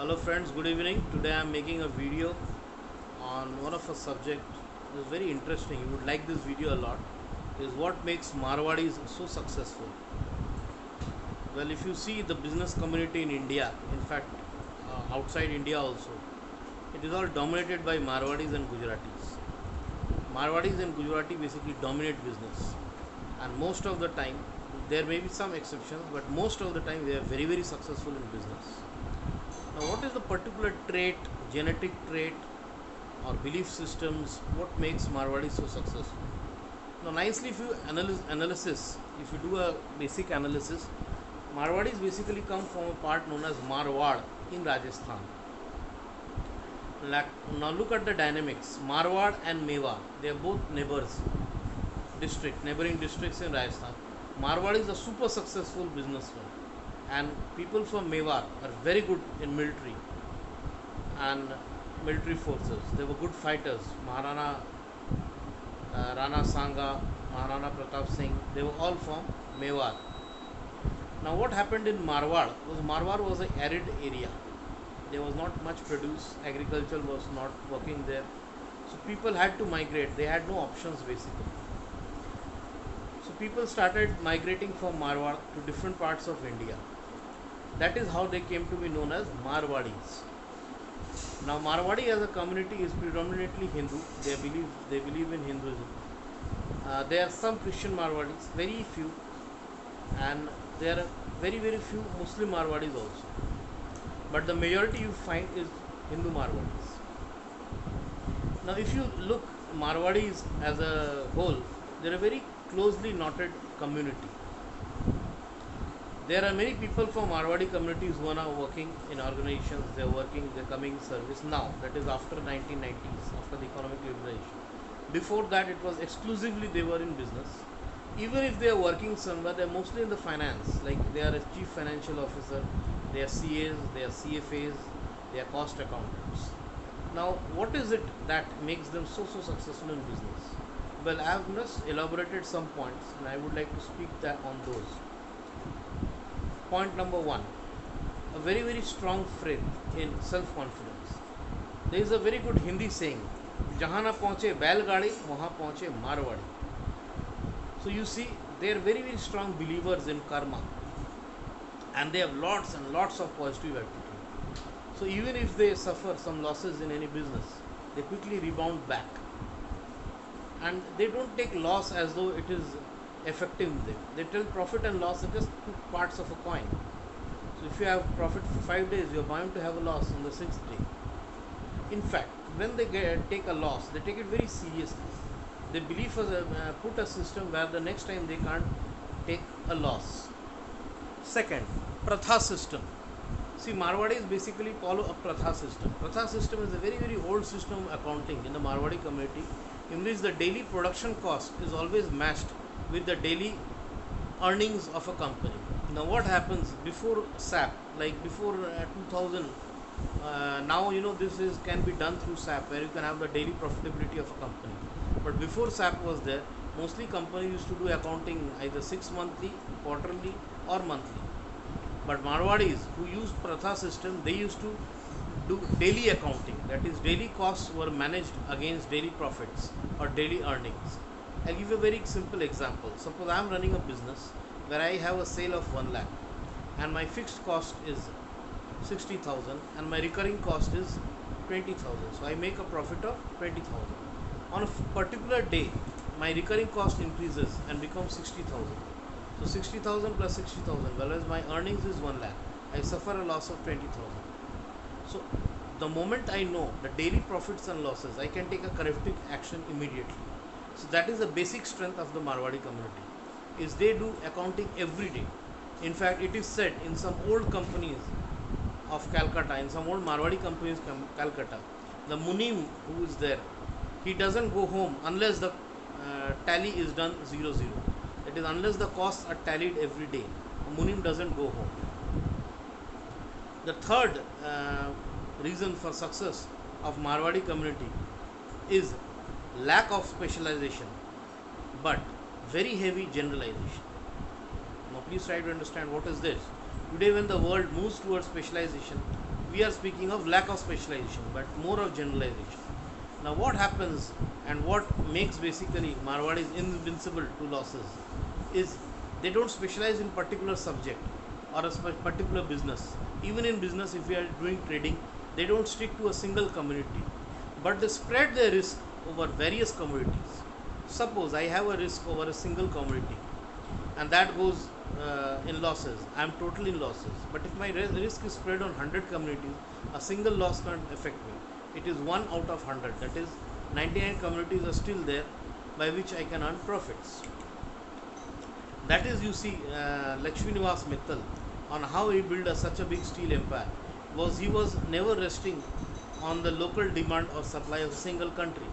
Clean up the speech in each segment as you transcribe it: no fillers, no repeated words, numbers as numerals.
Hello friends, good evening. Today I am making a video on one of a subject that is very interesting. You would like this video a lot. Is what makes Marwadis so successful. Well, if you see the business community in India, in fact outside India also, it is all dominated by Marwadis and Gujaratis. Marwadis and Gujarati basically dominate business, and most of the time, there may be some exceptions, but most of the time they are very successful in business. Now, what is the particular trait, genetic trait, or belief systems? What makes Marwadi so successful? Now, nicely, if you if you do a basic analysis, Marwadis basically come from a part known as Marwad in Rajasthan. Now, look at the dynamics. Marwad and Mewar, they are both neighboring districts in Rajasthan. Marwad is a super successful businessman, and people from Mewar are very good in military and military forces. They were good fighters. Maharana Rana Sanga, Maharana Pratap Singh, they were all from Mewar. Now, what happened in Marwar was an arid area. There was not much produce. Agriculture was not working there. So people had to migrate. They had no options basically. So people started migrating from Marwar to different parts of India. That is how they came to be known as Marwadis. Now, Marwadi as a community is predominantly Hindu. They believe in Hinduism. There are some Christian Marwadis, very few, and there are very few Muslim Marwadis also. But the majority you find is Hindu Marwadis. Now, if you look Marwadis as a whole, they are a very closely knotted community. There are many people from Marwadi communities who are now working in organizations. They are coming service now. That is after 1990s, after the economic liberation. Before that, it was exclusively they were in business. Even if they are working somewhere, they are mostly in the finance. Like they are a chief financial officer, they are CAs, they are CFAs, they are cost accountants. Now, what is it that makes them so successful in business? Well, I have just elaborated some points, and I would like to speak that on those. Point number one, a very strong faith in self confidence. There is a very good Hindi saying, "Jahan na pahunche बैलगाड़ी wahan pahunche Marwari." So you see, they are very strong believers in karma, and they have lots and lots of positive attitude. So even if they suffer some losses in any business, they quickly rebound back, and they don't take loss as though it is affecting them. They tell profit and loss are just two parts of a coin. So if you have profit for 5 days, you are bound to have a loss on the sixth day. In fact, when they take a loss, they take it very seriously. They believe put a system where the next time they can't take a loss. Second, Pratha system. See, Marwadis basically follow a Pratha system. Pratha system is a very old system of accounting in the Marwadi community, in which the daily production cost is always matched with the daily earnings of a company. Now, what happens before SAP, like before 2000, now this can be done through SAP, where you can have the daily profitability of a company. But before SAP was there, mostly companies used to do accounting either 6 monthly, quarterly, or monthly. But Marwadis who used Pratha system, they used to do daily accounting. That is, daily costs were managed against daily profits or daily earnings. I'll give you a very simple example. Suppose I am running a business where I have a sale of 1 lakh, and my fixed cost is 60,000 and my recurring cost is 20,000. So I make a profit of 20,000. On a particular day, my recurring cost increases and becomes 60,000. So 60,000 plus 60,000, whereas my earnings is 1 lakh, I suffer a loss of 20,000. So the moment I know the daily profits and losses, I can take a corrective action immediately. So that is the basic strength of the Marwadi community, is they do accounting every day. In fact, it is said in some old companies of Calcutta, in some old Marwadi companies Calcutta, the Munim who is there, he doesn't go home unless the tally is done 0 0. That is, unless the costs are tallied every day, Munim doesn't go home. The third reason for success of Marwadi community is lack of specialization, but very heavy generalization. Now please try to understand what is this. Today when the world moves towards specialization, we are speaking of lack of specialization, but more of generalization. Now, what happens and what makes basically Marwadis invincible to losses is they don't specialize in particular subject or a particular business. Even in business, if we are doing trading, they don't stick to a single community, but they spread their risk over various commodities. Suppose I have a risk over a single commodity, and that goes in losses. I am totally in losses. But if my risk is spread on 100 communities, a single loss can't affect me. It is 1 out of 100. That is, 99 communities are still there by which I can earn profits. That is, you see, Lakshmi Nivas Mittal on how he built such a big steel empire. He was never resting on the local demand or supply of a single country.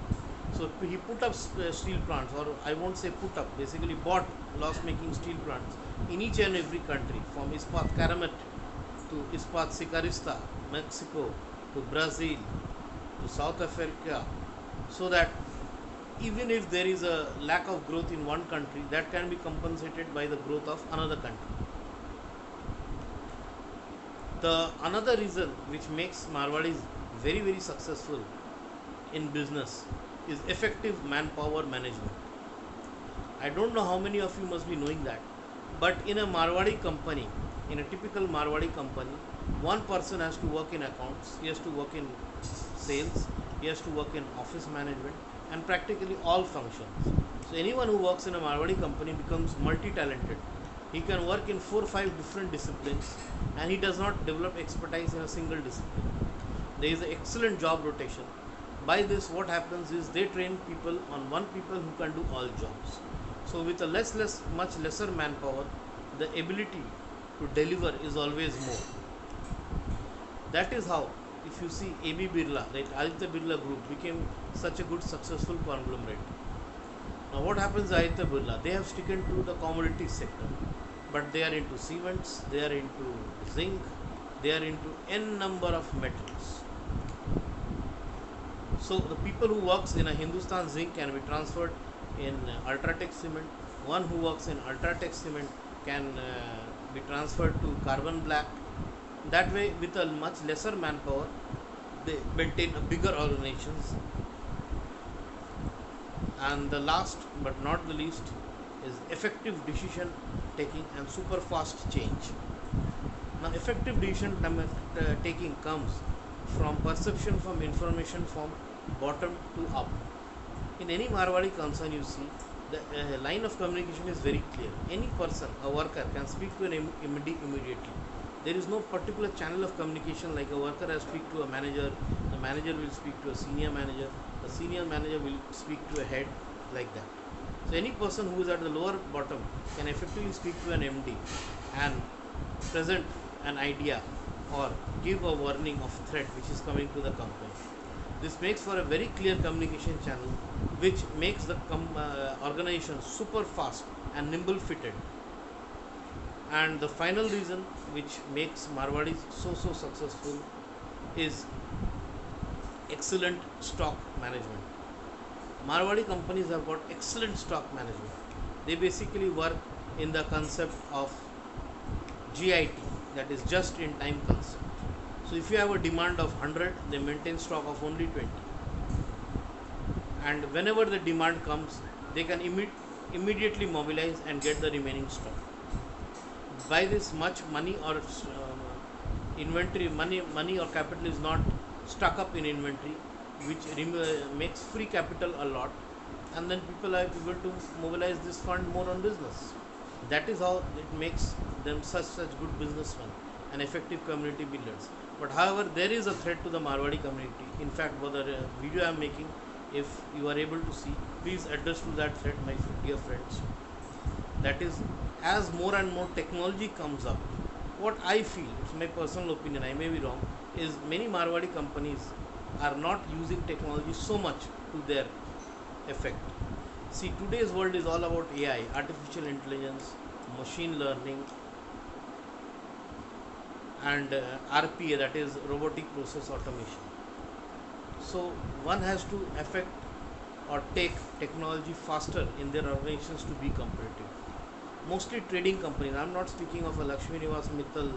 So he put up steel plants, or I won't say put up, basically bought loss-making steel plants in each and every country, from Ispat Karamat to Ispat Sicarista, Mexico, to Brazil, to South Africa, so that even if there is a lack of growth in one country, that can be compensated by the growth of another country. The another reason which makes Marwadis very successful in business is effective manpower management. I don't know how many of you must be knowing that, but in a Marwadi company, in a typical Marwadi company, one person has to work in accounts, he has to work in sales, he has to work in office management, and practically all functions. So anyone who works in a Marwadi company becomes multi-talented. He can work in 4 or 5 different disciplines, and he does not develop expertise in a single discipline. There is an excellent job rotation. By this, what happens is they train people on one people who can do all jobs. So with a much lesser manpower, the ability to deliver is always more. That is how, if you see AB Birla, right, Aditya Birla Group became such a good successful conglomerate. Now what happens to Aditya Birla? They have sticking to the commodity sector, but they are into cements, they are into zinc, they are into n number of metals. So the people who works in a Hindustan Zinc can be transferred in Ultratech Cement. One who works in Ultratech Cement can be transferred to Carbon Black. That way, with a much lesser manpower, they maintain a bigger organizations. And the last but not the least is effective decision taking and super fast change. Now, effective decision taking comes from perception, from information, from bottom to up. In any Marwadi concern, you see the line of communication is very clear. Any person, a worker, can speak to an MD immediately. There is no particular channel of communication like a worker has to speak to a manager, the manager will speak to a senior manager, the senior manager will speak to a head, like that. So any person who is at the lower bottom can effectively speak to an MD and present an idea or give a warning of threat which is coming to the company. This makes for a very clear communication channel which makes the organization super fast and nimble fitted. And the final reason which makes Marwadis so successful is excellent stock management. Marwadi companies have got excellent stock management. They basically work in the concept of GIT, that is just in time concept. So if you have a demand of 100, they maintain stock of only 20. And whenever the demand comes, they can immediately mobilize and get the remaining stock. By this, much money or inventory, money or capital is not stuck up in inventory, which makes free capital a lot, and then people are able to mobilize this fund more on business. That is how it makes them such good businessmen and effective community builders. But however, there is a threat to the Marwadi community. In fact, for the video I am making, if you are able to see, please address to that threat, my dear friends. That is, as more and more technology comes up, what I feel, it's my personal opinion, I may be wrong, is many Marwadi companies are not using technology so much to their effect. See, today's world is all about AI, artificial intelligence, machine learning, and RPA, that is robotic process automation. So one has to affect or take technology faster in their organizations to be competitive. Mostly trading companies, I am not speaking of a Lakshmi Nivas Mittal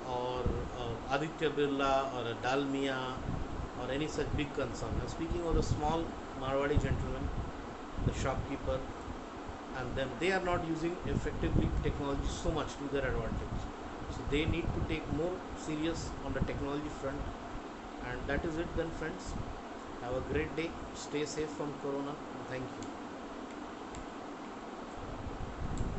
or Aditya Birla or a Dalmia or any such big concern. I'm speaking of the small Marwadi gentleman, the shopkeeper, and then they are not using effectively technology so much to their advantage. So they need to take more serious on the technology front. And that is it then, friends. Have a great day. Stay safe from corona, and thank you.